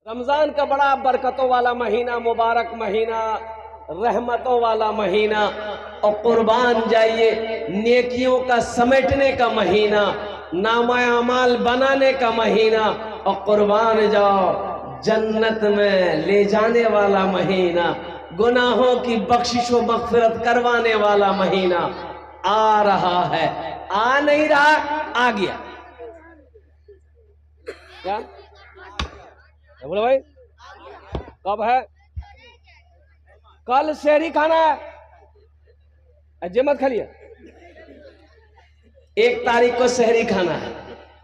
रमजान का बड़ा बरकतों वाला महीना, मुबारक महीना, रहमतों वाला महीना और कुर्बान जाइए नेकियों का समेटने का महीना, नामा अमाल बनाने का महीना और कुर्बान जाओ जन्नत में ले जाने वाला महीना, गुनाहों की बख्शिश व मग़फ़िरत करवाने वाला महीना आ रहा है। आ नहीं रहा, आ गया। क्या बोले भाई? कब है? कल शहरी खाना है, अजय मत खा लिया। 1 तारीख को शहरी खाना है,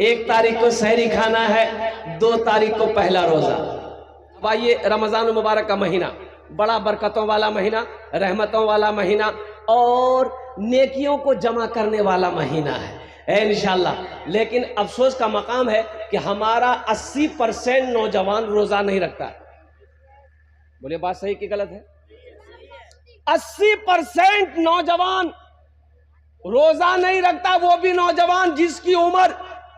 1 तारीख को शहरी खाना है, 2 तारीख को पहला रोजा। भाई रमजान मुबारक का महीना बड़ा बरकतों वाला महीना, रहमतों वाला महीना और नेकियों को जमा करने वाला महीना है इंशाअल्लाह। लेकिन अफसोस का मकाम है कि हमारा 80% नौजवान रोजा नहीं रखता। बोलिए बात सही कि गलत है? 80% नौजवान रोजा नहीं रखता, वो भी नौजवान जिसकी उम्र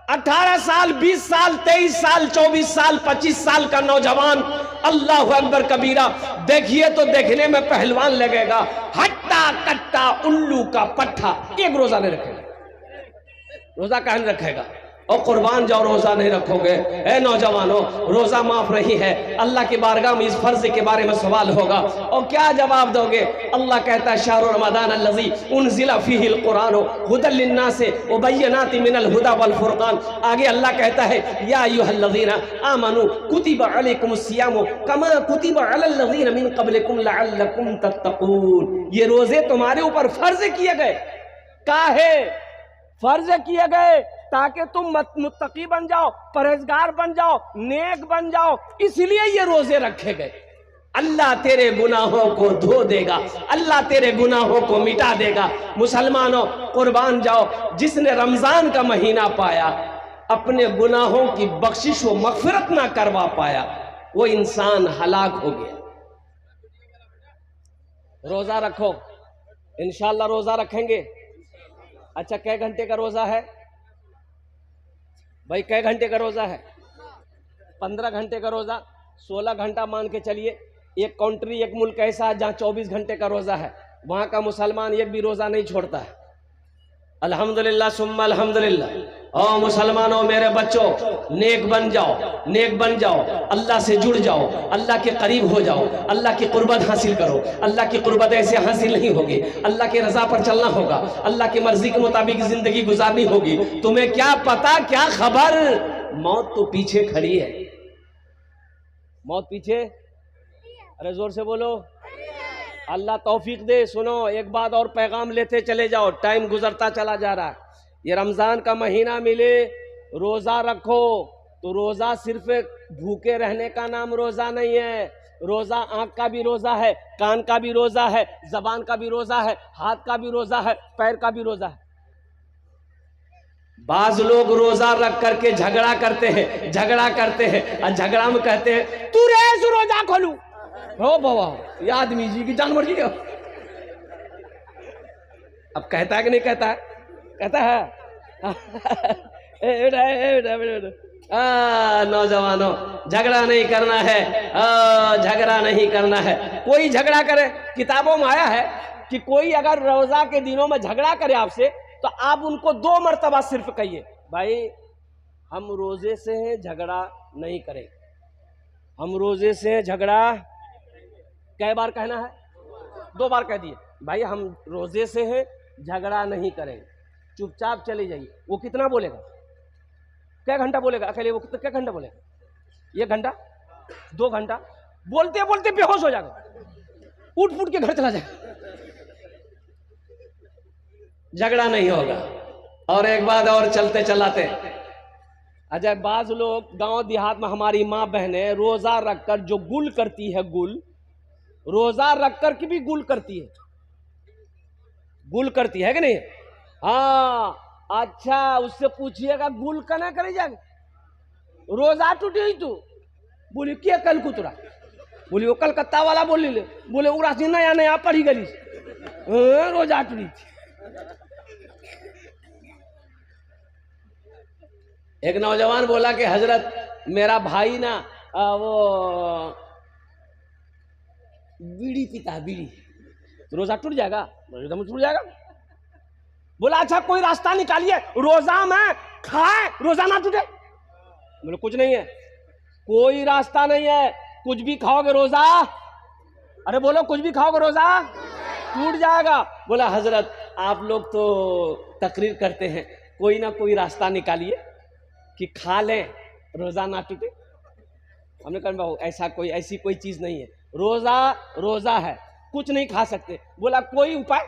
18 साल, 20 साल, 23 साल, 24 साल, 25 साल का नौजवान। अल्लाह अकबर कबीरा। देखिए तो देखने में पहलवान लगेगा, हट्टा कट्टा उल्लू का पट्टा, एक रोजा नहीं रखेगा। रोजा कहाँ नहीं रखेगा? और कुर्बान जाओ रोजा नहीं रखोगे। ए नौजवानों, रोजा माफ नहीं है। अल्लाह की बारगाह में इस फर्ज के बारे में सवाल होगा और क्या जवाब दोगे? अल्लाह कहता है शाहरु रमज़ान अल्लज़ी उनज़िला फ़ीहिल कुरान हुदल लिन्नास व बय्यिनाति मिनल हुदा वल फुरक़ान। आगे अल्लाह कहता है या अय्युहल्लज़ीना आमनू कुतिबा अलैकुमुस सियाम कमा कुतिबा अलल लज़ीना मिन क़ब्लिकुम लअल्लकुम तत्तक़ून। ये रोजे तुम्हारे ऊपर फर्ज किए गए। काहे फर्ज किए गए? ताकि तुम मुत्तकी बन जाओ, परहेजगार बन जाओ, नेक बन जाओ, इसलिए ये रोजे रखे गए। अल्लाह तेरे गुनाहों को धो देगा, अल्लाह तेरे गुनाहों को मिटा देगा। मुसलमानों कुर्बान जाओ, जिसने रमजान का महीना पाया अपने गुनाहों की बख्शिश व मग़फ़िरत ना करवा पाया, वो इंसान हलाक हो गया। रोजा रखो, इंशाअल्लाह रोजा रखेंगे। अच्छा कै घंटे का रोजा है भाई? कै घंटे का रोजा है? 15 घंटे का रोजा, 16 घंटा मान के चलिए। एक कंट्री, एक मुल्क ऐसा है जहाँ 24 घंटे का रोजा है, वहाँ का मुसलमान एक भी रोजा नहीं छोड़ता है। अल्हम्दुलिल्लाह सुम्मा अल्हम्दुलिल्लाह। और मुसलमानों मेरे बच्चों, नेक बन जाओ, नेक बन जाओ, अल्लाह से जुड़ जाओ, अल्लाह के करीब हो जाओ, अल्लाह की कुर्बत हासिल करो। अल्लाह की कुर्बत ऐसे हासिल नहीं होगी, अल्लाह की रजा पर चलना होगा, अल्लाह की मर्जी के मुताबिक जिंदगी गुजारनी होगी। तुम्हें क्या पता, क्या खबर, मौत तो पीछे खड़ी है। मौत पीछे, अरे जोर से बोलो। अल्लाह तौफीक दे। सुनो एक बात और पैगाम लेते चले जाओ, टाइम गुजरता चला जा रहा है। ये रमज़ान का महीना मिले, रोज़ा रखो तो रोज़ा सिर्फ भूखे रहने का नाम रोज़ा नहीं है। रोज़ा आँख का भी रोज़ा है, कान का भी रोज़ा है, ज़बान का भी रोज़ा है, हाथ का भी रोज़ा है, पैर का भी रोज़ा है। बाज लोग रोज़ा रख करके झगड़ा करते हैं, झगड़ा करते हैं और झगड़ा में कहते हैं तू रेस रोज़ा खोलू। हो बाबा, ये आदमी जी की जान मर गई। अब कहता है कि नहीं कहता है? कहता है। नौजवानों झगड़ा नहीं करना है, झगड़ा नहीं करना है। कोई झगड़ा करे, किताबों में आया है कि कोई अगर रोजा के दिनों में झगड़ा करे आपसे, तो आप उनको 2 मरतबा सिर्फ कहिए भाई हम रोजे से हैं, झगड़ा नहीं करें। हम रोजे से झगड़ा कई बार कहना है? 2 बार कह दिए भाई हम रोजे से हैं, झगड़ा नहीं करेंगे, चुपचाप चले जाइए। वो कितना बोलेगा? क्या घंटा बोलेगा अकेले? वो क्या घंटा बोलेगा? 1 घंटा, 2 घंटा, बोलते बोलते बेहोश हो जाएगा, उठ फूट के घर चला जाएगा। झगड़ा नहीं होगा। और एक बात और चलते चलाते, अजय बाज लोग गांव देहात में, हमारी माँ बहनें रोजा रखकर जो गुल करती है, गुल रोजा रखकर की भी गुल करती है, गुल करती है कि नहीं? हाँ अच्छा, उससे पूछिएगा गुल कना करे जाए, रोजा टूटी हुई तू बोली क्या कल कुतरा, बोली वो कलकत्ता वाला बोली ले, बोले उरा से नया नया पढ़ी गली रोजा टूटी थी। एक नौजवान बोला कि हजरत मेरा भाई ना वो बीड़ी पीता है, बीड़ी, तो रोजा टूट जाएगा? एकदम टूट जाएगा। बोला अच्छा कोई रास्ता निकालिए रोजा में खाए रोजा ना टूटे। बोले कुछ नहीं है, कोई रास्ता नहीं है, कुछ भी खाओगे रोजा, अरे बोलो कुछ भी खाओगे रोजा टूट जाएगा। बोला हजरत आप लोग तो तकरीर करते हैं, कोई ना कोई रास्ता निकालिए कि खा लें रोजा ना टूटे। हमने कहा बाबू ऐसी कोई चीज नहीं है, रोजा रोजा है, कुछ नहीं खा सकते। बोला कोई उपाय?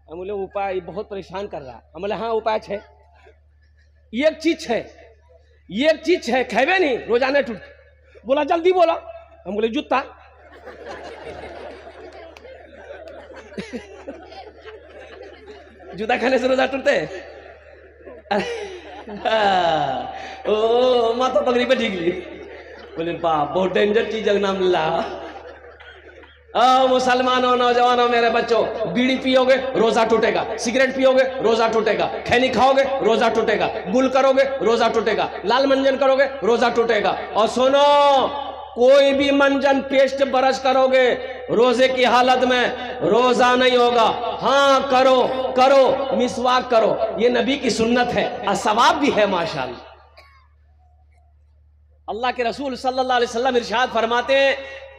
हम बोले उपाय बहुत परेशान कर रहा है। हम बोले हाँ उपाय है, एक चीज है खेबे नहीं रोजा नहीं टूट। बोला जल्दी बोला। हम बोले जूता। जूता खाने से रोजा टूटते? ओ माथा पगड़ी पे ठीक ली। बोले बाप बहुत डेंजर चीज का नाम ला। मुसलमानों नौजवानों मेरे बच्चों, बीड़ी पियोगे रोजा टूटेगा, सिगरेट पियोगे रोजा टूटेगा, खैनी खाओगे रोजा टूटेगा, गुल करोगे रोजा टूटेगा, लाल मंजन करोगे रोजा टूटेगा। और सुनो कोई भी मंजन पेस्ट ब्रश करोगे रोजे की हालत में रोजा नहीं होगा। हाँ करो मिसवाक करो, ये नबी की सुन्नत है और सवाब भी है माशाअल्लाह। अल्लाह के रसूल सल्लल्लाहु अलैहि वसल्लम इरशाद फरमाते हैं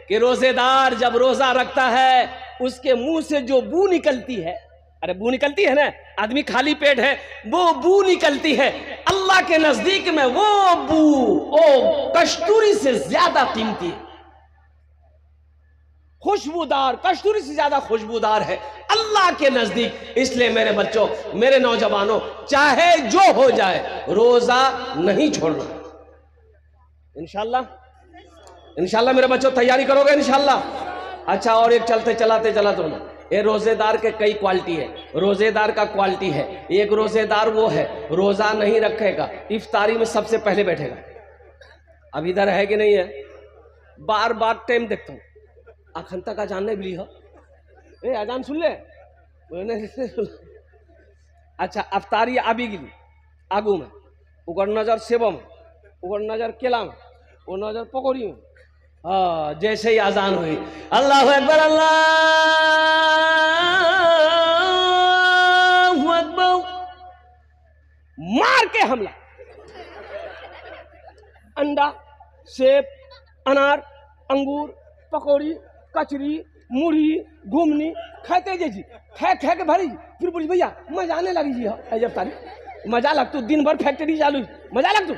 कि रोजेदार जब रोजा रखता है उसके मुंह से जो बू निकलती है, अरे बू निकलती है ना, आदमी खाली पेट है वो बू निकलती है, अल्लाह के नजदीक में वो बू ओ कस्तूरी से ज्यादा कीमती है, खुशबूदार, कस्तूरी से ज्यादा खुशबूदार है अल्लाह के नजदीक। इसलिए मेरे बच्चों मेरे नौजवानों, चाहे जो हो जाए रोजा नहीं छोड़ना। इंशाल्लाह मेरे बच्चों तैयारी करोगे इंशाल्लाह। अच्छा और एक चलते चलाते ये रोजेदार के कई क्वालिटी है। रोजेदार का क्वालिटी है, एक रोजेदार वो है रोजा नहीं रखेगा, इफ्तारी में सबसे पहले बैठेगा। अब इधर है कि नहीं है? बार बार टाइम देखता हूँ, अखंता का जानने भी हो ए आजान सुन ले। अच्छा अफ्तारी आबी गिली आगू में, उगर नजर सेबो में, उगर नजर केला में, वो नजर पकौड़ी में। हाँ जैसे ही आजान हुई अल्लाहु अकबर अल्लाहु अकबर, मार के हमला। अंडा, सेब, अनार, अंगूर, पकौड़ी, कचरी, मुढ़ी, घुमनी खाते जी खै के भरी। फिर बोली भैया मजा आने लगी जी। जब तारी मजा लग तू दिन भर फैक्ट्री चालू, मजा लग तू।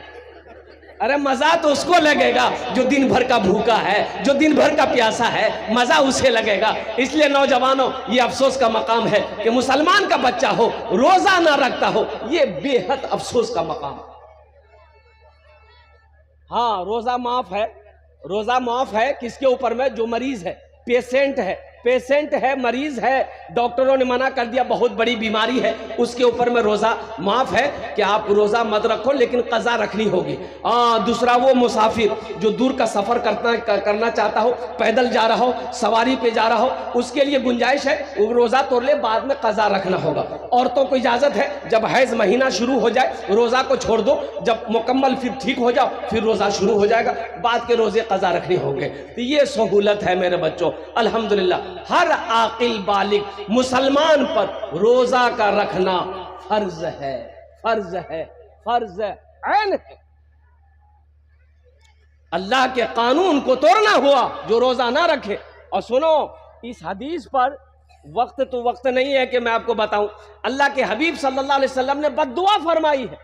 अरे मजा तो उसको लगेगा जो दिन भर का भूखा है, जो दिन भर का प्यासा है, मजा उसे लगेगा। इसलिए नौजवानों ये अफसोस का मकाम है कि मुसलमान का बच्चा हो रोजा ना रखता हो, ये बेहद अफसोस का मकाम। हाँ रोजा माफ है किसके ऊपर में? जो मरीज है, पेशेंट है, मरीज है, डॉक्टरों ने मना कर दिया बहुत बड़ी बीमारी है, उसके ऊपर में रोजा माफ है कि आप रोजा मत रखो लेकिन कज़ा रखनी होगी। दूसरा वो मुसाफिर जो दूर का सफर करना चाहता हो, पैदल जा रहा हो, सवारी पे जा रहा हो, उसके लिए गुंजाइश है वो रोजा तोड़ ले, बाद में कज़ा रखना होगा। औरतों को इजाजत है जब हैज महीना शुरू हो जाए रोजा को छोड़ दो, जब मुकम्मल फिर ठीक हो जाओ फिर रोजा शुरू हो जाएगा, बाद के रोजे कज़ा रखने होंगे। तो ये सहूलत है मेरे बच्चों अल्हम्दुलिल्लाह। हर आकिल बालिग मुसलमान पर रोजा का रखना फर्ज ऐन है। अल्लाह के कानून को तोड़ना हुआ जो रोजा ना रखे। और सुनो इस हदीस पर वक्त तो वक्त नहीं है कि मैं आपको बताऊं, अल्लाह के हबीब सल्लल्लाहु अलैहि वसल्लम ने बद्दुआ फरमाई है,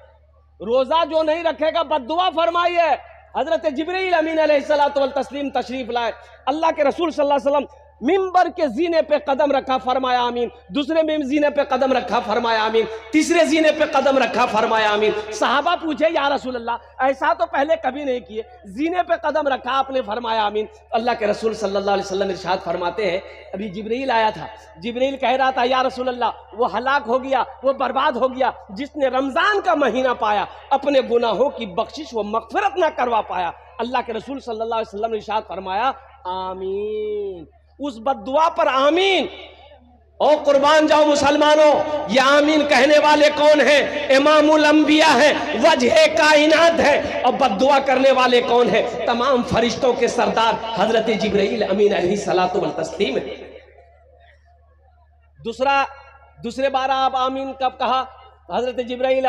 रोजा जो नहीं रखेगा बद्दुआ फरमाई है। हजरत जिब्रील अमीन अलैहिस्सलातु वल तस्लीम तशरीफ लाए, अल्लाह के रसूल सल्लल्लाहु अलैहि वसल्लम मिंबर के जीने पे कदम रखा फरमाया आमीन, दूसरे में जीने पे कदम रखा फरमाया आमीन, तीसरे जीने पे कदम रखा फरमाया आमीन। सहाबा पूछे या रसूल अल्लाह ऐसा तो पहले कभी नहीं किए, जीने पे कदम रखा आपने फरमाया आमीन। अल्लाह के रसूल सल्लल्लाहु अलैहि वसल्लम इरशाद फरमाते हैं, अभी जिब्रील आया था, जिब्रील कह रहा था या रसूल अल्लाह वो हलाक हो गया, वो बर्बाद हो गया जिसने रमजान का महीना पाया, अपने गुनाहों की बख्शिश व मगफिरत ना करवा पाया। अल्लाह के रसूल सल्लल्लाहु अलैहि वसल्लम ने इरशाद फरमाया आमीन, उस बद्दुआ पर आमीन। और कुर्बान जाओ मुसलमानों, ये आमीन कहने वाले कौन हैं? इमामुल अंबिया है, वजह कायनात है। और बद्दुआ करने वाले कौन है? तमाम फरिश्तों के सरदार हजरत जिब्राइल अमीन अलैहिस्सलातु वल तस्लीम है। दूसरे बार आप आमीन कब कहा? हजरत जिब्राइल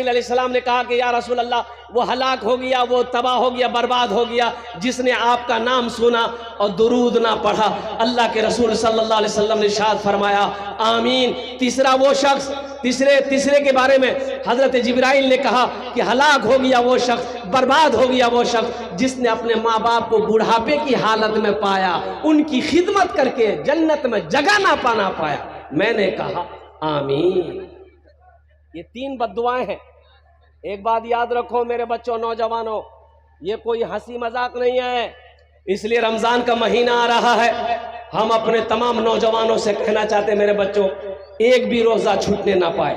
अलैहिस्सलाम ने कहा कि या रसूल अल्लाह, वो हलाक हो गया, वो तबाह हो गया, बर्बाद हो गया जिसने आपका नाम सुना और दुरूद ना पढ़ा। अल्लाह के रसूल सल्लल्लाहु अलैहि वसल्लम ने इरशाद फरमाया आमीन। तीसरा वो शख्स, तीसरे के बारे में हजरत जिब्राइल ने कहा कि हलाक हो गया वो शख्स, बर्बाद हो गया वो शख्स जिसने अपने माँ बाप को बुढ़ापे की हालत में पाया, उनकी खिदमत करके जन्नत में जगह ना पाना पाया। मैंने कहा आमीन। ये 3 बद्दुआएं हैं। एक बात याद रखो मेरे बच्चों, नौजवानों, ये कोई हंसी मजाक नहीं है। इसलिए रमजान का महीना आ रहा है, हम अपने तमाम नौजवानों से कहना चाहते हैं मेरे बच्चों, एक भी रोजा छूटने ना पाए,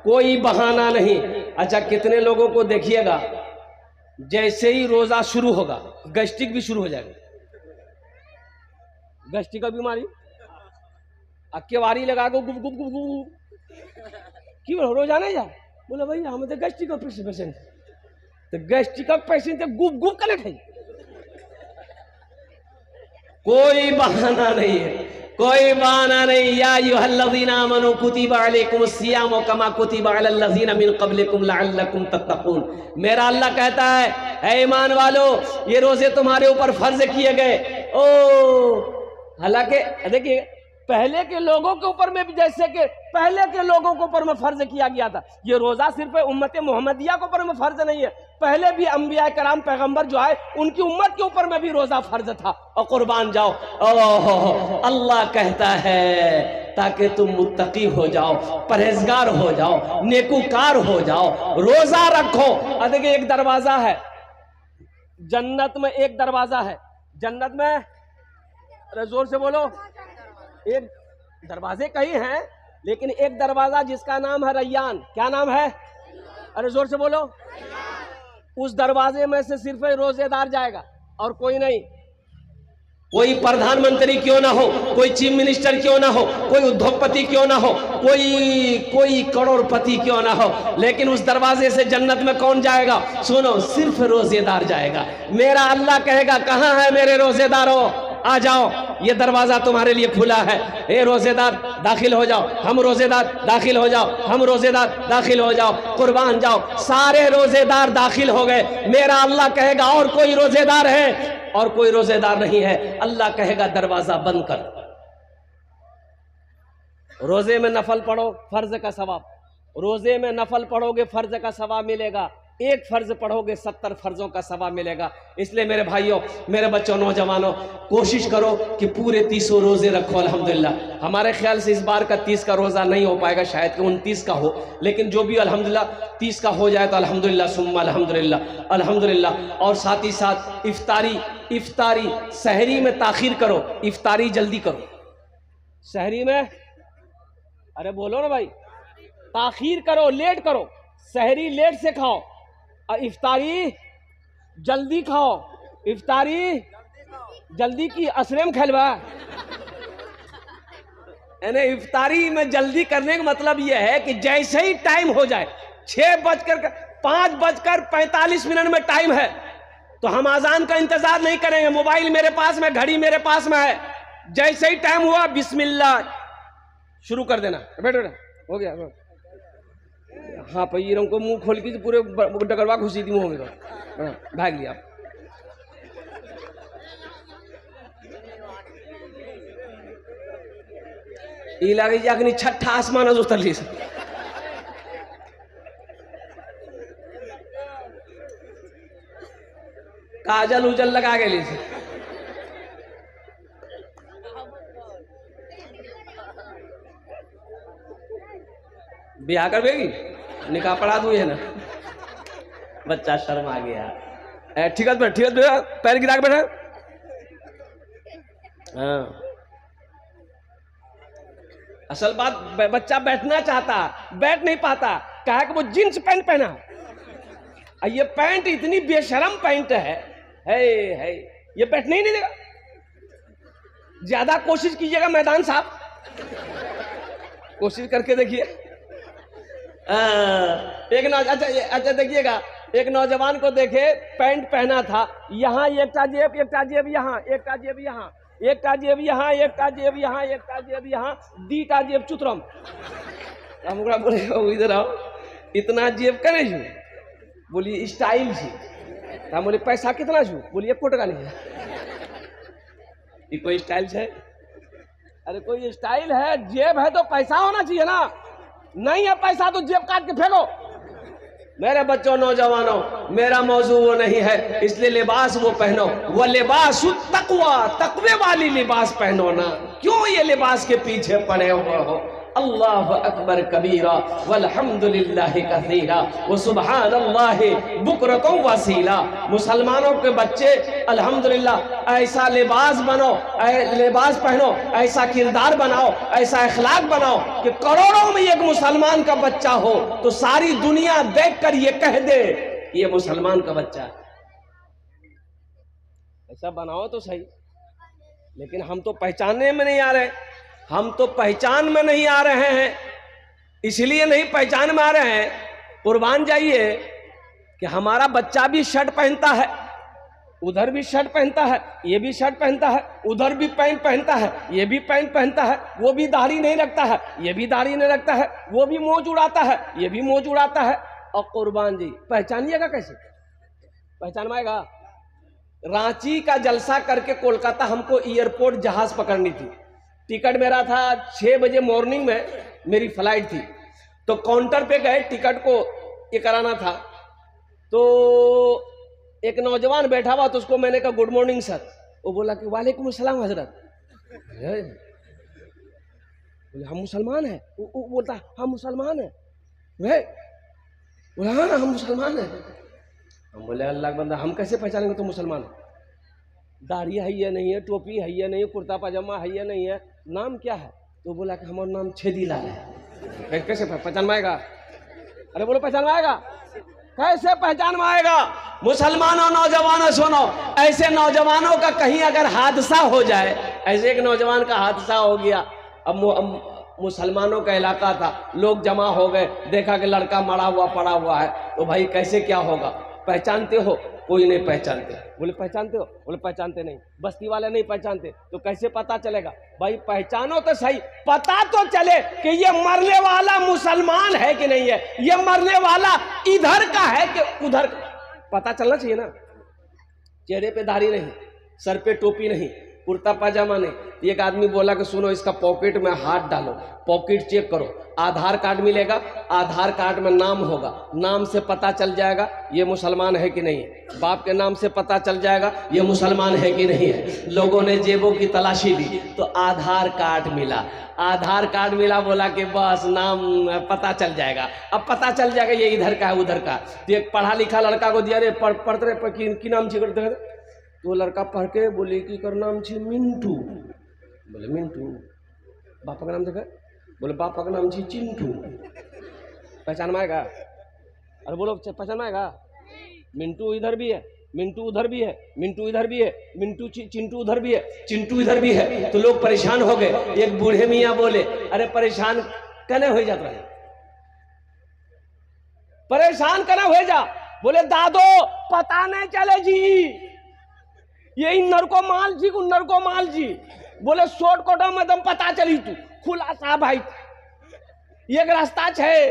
कोई बहाना नहीं। अच्छा, कितने लोगों को देखिएगा जैसे ही रोजा शुरू होगा गैस्ट्रिक भी शुरू हो जाएगा। गैस्ट्रिक का बीमारी अक्केवारी लगा को गुप गुप गुप गुप क्यों रोजा नहीं जा? बोले भैया हमें तो गैस्ट्रिक का पेशेंट, तो गैस्ट्रिक का पेशेंट तो गुप गुप कर खाई। कोई बहाना नहीं है, कोई बहाना नहीं। या अय्युहल्लज़ीना आमनू कुतिबा अलैकुमुस्सियामु कमा कुतिबा अलल्लज़ीना मिन क़ब्लिकुम लअल्लकुम तत्तक़ून। मेरा अल्लाह कहता है, ऐ ईमान वालो, ये रोजे तुम्हारे ऊपर फर्ज किए गए। ओ हालांकि देखिए पहले के लोगों के ऊपर में भी, जैसे कि पहले के लोगों के ऊपर में फर्ज किया गया था, ये रोजा सिर्फ उम्मत मोहम्मदिया के ऊपर में फर्ज नहीं है, पहले भी अंबिया कराम पैगंबर जो है उनकी उम्मत के ऊपर में भी रोजा फर्ज था। और कुर्बान जाओ, अल्लाह कहता है ताकि तुम मुत्तकी हो जाओ, परहेजगार हो जाओ, नेकूकार हो जाओ, रोजा रखो। देखिए एक दरवाजा है जन्नत में, एक दरवाजा है जन्नत में, अरे जोर से बोलो, एक दरवाजे कई हैं लेकिन एक दरवाजा जिसका नाम है रैयान। क्या नाम है? अरे जोर से बोलो। उस दरवाजे में से सिर्फ रोजेदार जाएगा और कोई नहीं। कोई प्रधानमंत्री क्यों ना हो, कोई चीफ मिनिस्टर क्यों ना हो, कोई उद्योगपति क्यों ना हो, कोई करोड़पति क्यों ना हो, लेकिन उस दरवाजे से जन्नत में कौन जाएगा? सुनो, सिर्फ रोजेदार जाएगा। मेरा अल्लाह कहेगा कहां है मेरे रोजेदारों, आ जाओ, ये दरवाजा तुम्हारे लिए खुला है। ए रोजेदार दाखिल हो जाओ, हम रोजेदार दाखिल हो जाओ, हम रोजेदार दाखिल हो जाओ। कुर्बान जाओ, सारे रोजेदार दाखिल हो गए। मेरा अल्लाह कहेगा और कोई रोजेदार है? और कोई रोजेदार नहीं है। अल्लाह कहेगा दरवाजा बंद कर। रोजे में नफल पढ़ो, फर्ज का सवाब। रोजे में नफल पढ़ोगे फर्ज का सवाब मिलेगा, एक फर्ज पढ़ोगे 70 फर्जों का सवाब मिलेगा। इसलिए मेरे भाइयों, मेरे बच्चों, नौजवानों, कोशिश करो कि पूरे 30 रोजे रखो। अल्हम्दुलिल्लाह हमारे ख्याल से इस बार का 30 का रोजा नहीं हो पाएगा, शायद कि 29 का हो, लेकिन जो भी अल्हम्दुलिल्लाह 30 का हो जाए तो अल्हम्दुलिल्लाह सुम्मा अल्हम्दुलिल्लाह अल्हम्दुलिल्लाह। और साथ ही साथ इफ्तारी सहरी में ताखीर करो, इफ्तारी जल्दी करो। सहरी में, अरे बोलो ना भाई, ताखीर करो, लेट करो। सहरी लेट से खाओ और इफ्तारी जल्दी खाओ। इफ्तारी जल्दी की असरेम खेलवा, यानी इफ्तारी में जल्दी करने का मतलब यह है कि जैसे ही टाइम हो जाए, 5:45 में टाइम है, तो हम अजान का इंतजार नहीं करेंगे। मोबाइल मेरे पास में, घड़ी मेरे पास में है, जैसे ही टाइम हुआ बिस्मिल्लाह शुरू कर देना। बैठो, हो गया। हाँ पैरों को मुंह खोल के पूरे डगरवा घुसी थी मुंह में, भाग लिया। ई लगे जाकनी छठा आसमान उतर ली। काजल उजल लगा के ली। ब्याह कर बेगी, निकाह पढ़ा दू है ना। बच्चा शर्म आ गया। ठीक है बैठा, पैर गिरा के बैठा। हाँ, असल बात बच्चा बैठना चाहता, बैठ नहीं पाता, कहा कि वो जींस पैंट पहना। ये पैंट इतनी बेशरम पैंट है, ये बैठने ही नहीं देगा। ज्यादा कोशिश कीजिएगा मैदान साहब। कोशिश करके देखिए। एक अच्छा देखिएगा, एक नौजवान को देखे, पैंट पहना था, यहाँ एकटा जेब यहाँ, एकटा जेब यहाँ, एकटा जेब यहाँ, एकटा जेब यहाँ, एकटा जेब यहाँ, दीटा जेब चुतरम। हम ओकरा बोले इधर आओ, इतना जेब करे छू? बोलिए स्टाइल छी। हम बोले पैसा कितना छू? बोलिए 1 टका नहीं है। ये कोई स्टाइल है? अरे कोई स्टाइल है? जेब है तो पैसा होना चाहिए ना, नहीं है पैसा तो जेब काट के फेंको। मेरे बच्चों, नौजवानों, मेरा मौजू वो नहीं है, इसलिए लिबास वो पहनो, वो लिबास तकवा, तकवे वाली लिबास पहनो ना। क्यों ये लिबास के पीछे पड़े हुए हो? अल्लाह अकबर कबीरा वल्हम्दुलिल्लाहि कसीरा व सुब्हानल्लाहि बुकरतुम वसीला। मुसलमानों के बच्चे अल्हम्दुलिल्लाह ऐसा लिबास बनो, लिबास पहनो, ऐसा किरदार बनाओ, ऐसा अखलाक बनाओ कि करोड़ों में एक मुसलमान का बच्चा हो तो सारी दुनिया देखकर ये कह दे ये मुसलमान का बच्चा है। ऐसा बनाओ तो सही, लेकिन हम तो पहचानने में नहीं आ रहे, हम तो पहचान में नहीं आ रहे हैं। इसलिए नहीं पहचान में आ रहे हैं, कुर्बान जाइए कि हमारा बच्चा भी शर्ट पहनता है, उधर भी शर्ट पहनता है, ये भी शर्ट पहनता है, उधर भी पैंट पहनता है, ये भी पैंट पहनता है, वो भी दाढ़ी नहीं रखता है, ये भी दाढ़ी नहीं रखता है, वो भी मौज उड़ाता है, ये भी मौज उड़ाता है। और कुर्बान जी पहचानिएगा कैसे? पहचान पाएगा? रांची का जलसा करके कोलकाता हमको एयरपोर्ट जहाज पकड़नी थी। टिकट मेरा था 6 बजे मॉर्निंग में, मेरी फ्लाइट थी। तो काउंटर पे गए, टिकट को ये कराना था, तो एक नौजवान बैठा हुआ, तो उसको मैंने कहा गुड मॉर्निंग सर। वो बोला कि वालेकुम अस्सलाम हजरत। बोले हम मुसलमान हैं। वो बोलता हम मुसलमान हैं। वे बोला हाँ हम मुसलमान हैं। हम बोले अल्लाह का बंदा, हम कैसे पहचानेंगे तो मुसलमान है? दाढ़ी है या नहीं है, टोपी है या नहीं, कुर्ता पाजामा है या नहीं है, नाम क्या है? तो बोला कि हमारा नाम छेदीलाल है। कैसे पहचान पाएगा? अरे बोलो पहचान पाएगा? कैसे पहचान पाएगा? मुसलमानों, नौजवानों सुनो, ऐसे नौजवानों का कहीं अगर हादसा हो जाए, ऐसे एक नौजवान का हादसा हो गया, अब मुसलमानों का इलाका था, लोग जमा हो गए, देखा कि लड़का मरा हुआ पड़ा हुआ है, तो भाई कैसे क्या होगा? पहचानते हो? कोई नहीं पहचानते। बोले पहचानते हो? बोले पहचानते नहीं। बस्ती वाले नहीं पहचानते। तो कैसे पता चलेगा? भाई पहचानो तो सही, पता तो चले कि ये मरने वाला मुसलमान है कि नहीं है, ये मरने वाला इधर का है कि उधर का, पता चलना चाहिए ना। चेहरे पे दाढ़ी नहीं, सर पे टोपी नहीं, कुर्ता पाजामा नहीं। एक आदमी बोला कि सुनो, इसका पॉकेट में हाथ डालो, पॉकेट चेक करो, आधार कार्ड मिलेगा, आधार कार्ड में नाम होगा, नाम से पता चल जाएगा ये मुसलमान है कि नहीं है। बाप के नाम से पता चल जाएगा ये मुसलमान है कि नहीं है। लोगों ने जेबों की तलाशी दी तो आधार कार्ड मिला, आधार कार्ड मिला, बोला कि बस नाम पता चल जाएगा। अब पता चल जाएगा ये इधर का है उधर का। तो एक पढ़ा लिखा लड़का को दिया, रे पढ़ते रहे की नाम छी करते, तो लड़का पढ़ के बोले कि कर नाम छी मिंटू। बोले मिंटू। बापा का नाम देखा? बोले बापा का नाम छी चिंटू। पहचान में आएगा? अरे बोलो पहचान में आएगा? मिंटू इधर भी है, मिंटू उधर भी है, मिंटू इधर भी है, मिंटू चिंटू उधर भी है, चिंटू इधर भी है। तो लोग परेशान हो गए। एक बूढ़े मियाँ बोले अरे परेशान कहने हो जाता है, परेशान कहने हो जा। बोले दादो पता नहीं चले जी, ये इन्नर को माल जी उन्नर को माल जी। बोले शॉर्टकट में दम पता चली तू खुलासा भाई, ये एक रास्ता है,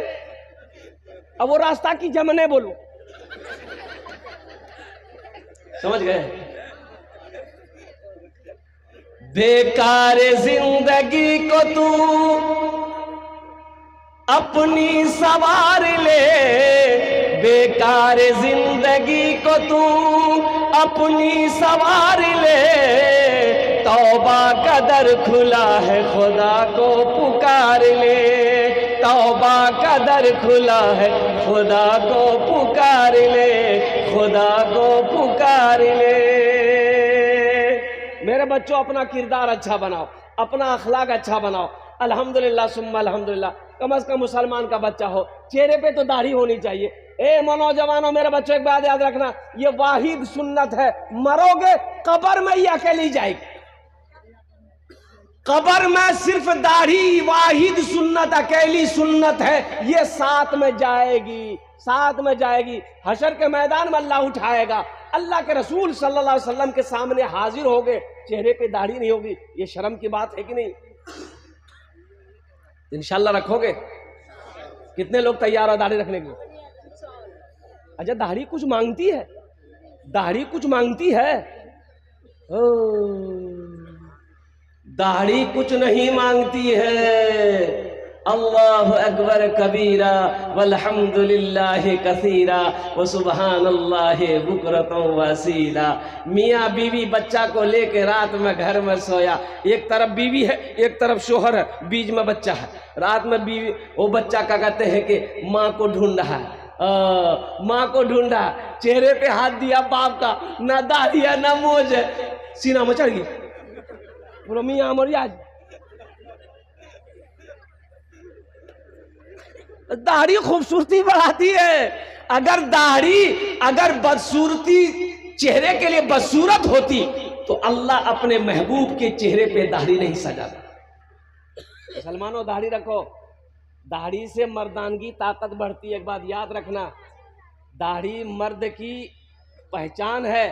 अब वो रास्ता की जमने बोलो, समझ गए? बेकार जिंदगी को तू अपनी सवार ले, बेकार जिंदगी को तू अपनी सवार ले, तौबा का दर खुला है खुदा को पुकार ले, तौबा का दर खुला है खुदा को पुकार ले, खुदा को पुकार ले। मेरे बच्चों अपना किरदार अच्छा बनाओ, अपना अखलाक अच्छा बनाओ। अल्हम्दुलिल्लाह सुम्मा अल्हम्दुलिल्लाह, कम से कम मुसलमान का बच्चा हो, चेहरे पे तो दाढ़ी होनी चाहिए। ए नौजवानों, मेरे बच्चों एक बात याद रखना, ये वाहिद सुन्नत है, मरोगे कब्र में ही अकेली जाएगी। कब्र में सिर्फ दाढ़ी वाहिद सुन्नत, अकेली सुन्नत है, ये साथ में जाएगी, साथ में जाएगी। हशर के मैदान में अल्लाह उठाएगा, अल्लाह के रसूल सल्लल्लाहु अलैहि वसल्लम के सामने हाजिर होगे, चेहरे पे दाढ़ी नहीं होगी, ये शर्म की बात है कि नहीं? इंशाल्लाह रखोगे? कितने लोग तैयार हो दाढ़ी रखने के लिए? अच्छा, दाढ़ी कुछ मांगती है, दाढ़ी कुछ मांगती है? दाढ़ी कुछ नहीं मांगती है। अल्लाहु अकबर कबीरा वल्हम्दुलिल्लाहि कसीरा व सुबहानल्लाहि बुकरतन वसीला। मियाँ बीवी बच्चा को लेके रात में घर में सोया, एक तरफ बीवी है, एक तरफ शोहर है, बीच में बच्चा है। रात में बीवी, वो बच्चा क्या कहते हैं कि माँ को ढूंढ रहा है, माँ को ढूंढा, चेहरे पे हाथ दिया बाप का, ना दाढ़ी है ना मोज है, सीना में चढ़ गई, बोलो मियाँ मरिया। दाढ़ी खूबसूरती बढ़ाती है। अगर दाढ़ी, अगर बदसूरती चेहरे के लिए बदसूरत होती तो अल्लाह अपने महबूब के चेहरे पे दाढ़ी नहीं सजाता। मुसलमानों, दाढ़ी रखो, दाढ़ी से मर्दानगी ताकत बढ़ती है। एक बात याद रखना, दाढ़ी मर्द की पहचान है,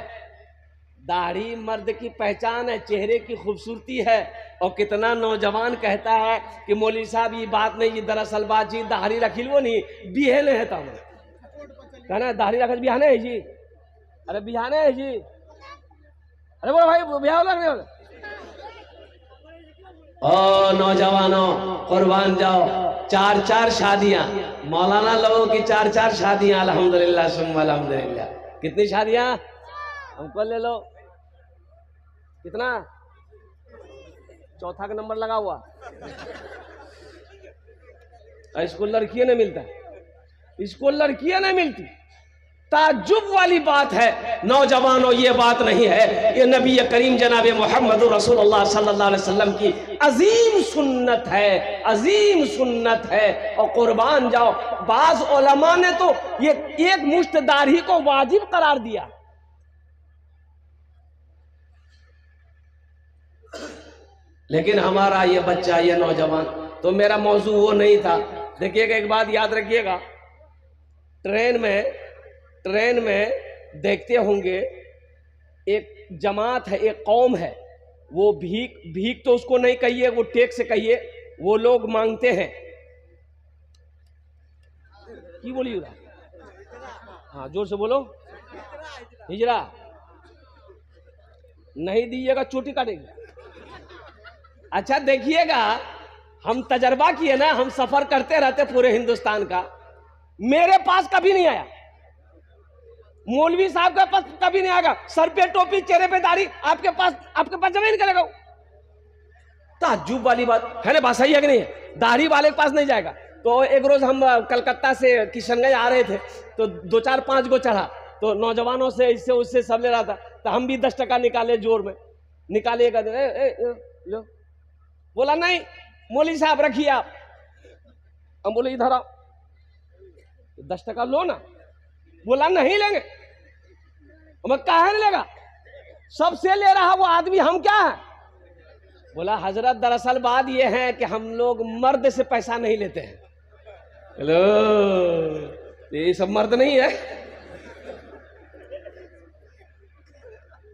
दाढ़ी मर्द की पहचान है, चेहरे की खूबसूरती है। और कितना नौजवान कहता है कि मौलवी साहब ये बात नहीं, ये दरअसल बात जी दाढ़ी रखी वो नहीं बिहेले है, तब कहना दाढ़ी रख बिहाने है जी, अरे बिहाने है जी, अरे बोलो भाई बिहा हो। ओ नौजवानों, कुर्बान जाओ, 4-4 शादियां, मौलाना लोगों की 4-4 शादियां, अल्हम्दुलिल्लाह सुम्मा अल्हम्दुलिल्लाह। कितनी शादियां? हमको ले लो। कितना? चौथा का नंबर लगा हुआ। इसको लड़कियां नहीं मिलता, इसको लड़कियां नहीं मिलती। ताज्जुब वाली बात है नौजवानों, ये बात नहीं है, ये नबी करीम जनाब मोहम्मद रसूलुल्लाह सल्लल्लाहु अलैहि वसल्लम की अजीम सुन्नत है, अजीम सुन्नत है। और कुर्बान जाओ, बाज उलमा ने तो ये एक मुश्त दाढ़ी को वाजिब करार दिया। लेकिन हमारा ये बच्चा, ये नौजवान, तो मेरा मौजू वो नहीं था। देखिएगा, एक बात याद रखिएगा, ट्रेन में देखते होंगे एक जमात है, एक कौम है, वो भीख तो उसको नहीं कहिए, वो टेक से कहिए, वो लोग मांगते हैं। की बोलिए? हाँ जोर से बोलो। हिजरा नहीं दीजिएगा चोटी काटेगी। अच्छा देखिएगा, हम तजर्बा किए ना, हम सफर करते रहते पूरे हिंदुस्तान का, मेरे पास कभी नहीं आया, मौलवी साहब के पास कभी नहीं आएगा, सर पे टोपी चेहरे पे दाढ़ी, आपके पास जमीन करेगा। ताज्जुब वाली बात है ना, बात सही है कि नहीं है? दाढ़ी वाले के पास नहीं जाएगा। तो एक रोज हम कलकत्ता से किशनगंज आ रहे थे, तो 2-4-5 गो चढ़ा, तो नौजवानों से इससे उससे सब ले रहा था, तो हम भी 10 टका निकाले, जोर में निकालिएगा, लो। बोला नहीं मौलवी साहब रखिए आप। हम बोले इधर आओ, 10 टका लो ना। बोला नहीं लेंगे। मैं कहा नहीं लेगा, सबसे ले रहा वो आदमी, हम क्या है? बोला हजरत दरअसल बात ये है कि हम लोग मर्द से पैसा नहीं लेते हैं। हेलो, ये सब मर्द नहीं है।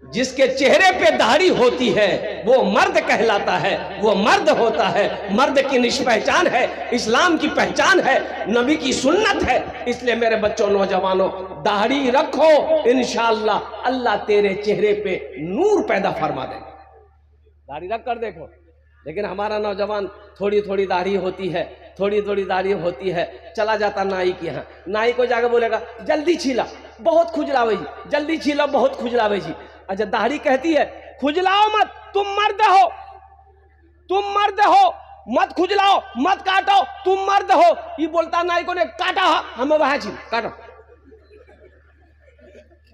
जिसके चेहरे पे दाढ़ी होती है वो मर्द कहलाता है, वो मर्द होता है, मर्द की निष्पहचान है, इस्लाम की पहचान है, नबी की सुन्नत है। इसलिए मेरे बच्चों, नौजवानों, दाढ़ी रखो, इंशाअल्लाह अल्लाह तेरे चेहरे पे नूर पैदा फरमा देगा। दाढ़ी रख कर देखो। लेकिन हमारा नौजवान थोड़ी थोड़ी दाढ़ी होती है, थोड़ी थोड़ी दाढ़ी होती है, चला जाता नाई के यहाँ, नाई को जाकर बोलेगा जल्दी छीला, बहुत खुजलावे जी, जल्दी छीला, बहुत खुजलावे जी। अच्छा, दाढ़ी कहती है खुजलाओ मत, तुम मर्द हो, तुम मर्द हो, मत खुजलाओ, मत काटो, तुम मर्द हो। ये बोलता नाई को ने काटा, हमें वहां छी काटो।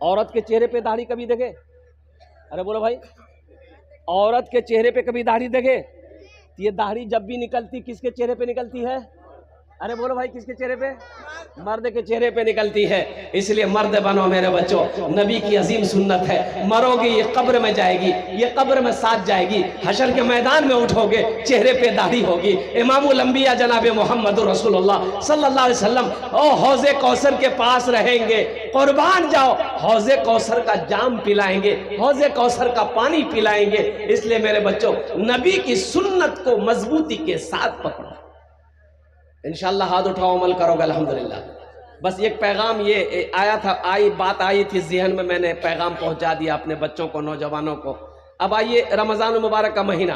औरत के चेहरे पे दाढ़ी कभी देखे? अरे बोलो भाई, औरत के चेहरे पे कभी दाढ़ी देखे? ये दाढ़ी जब भी निकलती किसके चेहरे पे निकलती है? अरे बोलो भाई, किसके चेहरे पे? मर्द के चेहरे पे निकलती है। इसलिए मर्द बनो मेरे बच्चों, नबी की अजीम सुन्नत है। मरोगे ये कब्र में जाएगी, ये कब्र में साथ जाएगी, हशर के मैदान में उठोगे चेहरे पे दाढ़ी होगी। इमामुल अंबिया जनाब मोहम्मद रसूलुल्लाह सल्लल्लाहु अलैहि वसल्लम ओ हौज़े कौसर के पास रहेंगे, कुर्बान जाओ, हौज़े कौसर का जाम पिलाएंगे, हौज़े कौसर का पानी पिलाएंगे। इसलिए मेरे बच्चों, नबी की सुन्नत को मजबूती के साथ पकड़ो, इंशाअल्लाह हाथ उठाओ, अमल करोगे अल्हम्दुलिल्लाह। बस एक पैगाम ये आया था, बात आई थी ज़हन में, मैंने पैगाम पहुंचा दिया अपने बच्चों को, नौजवानों को। अब आइए रमज़ान मुबारक का महीना,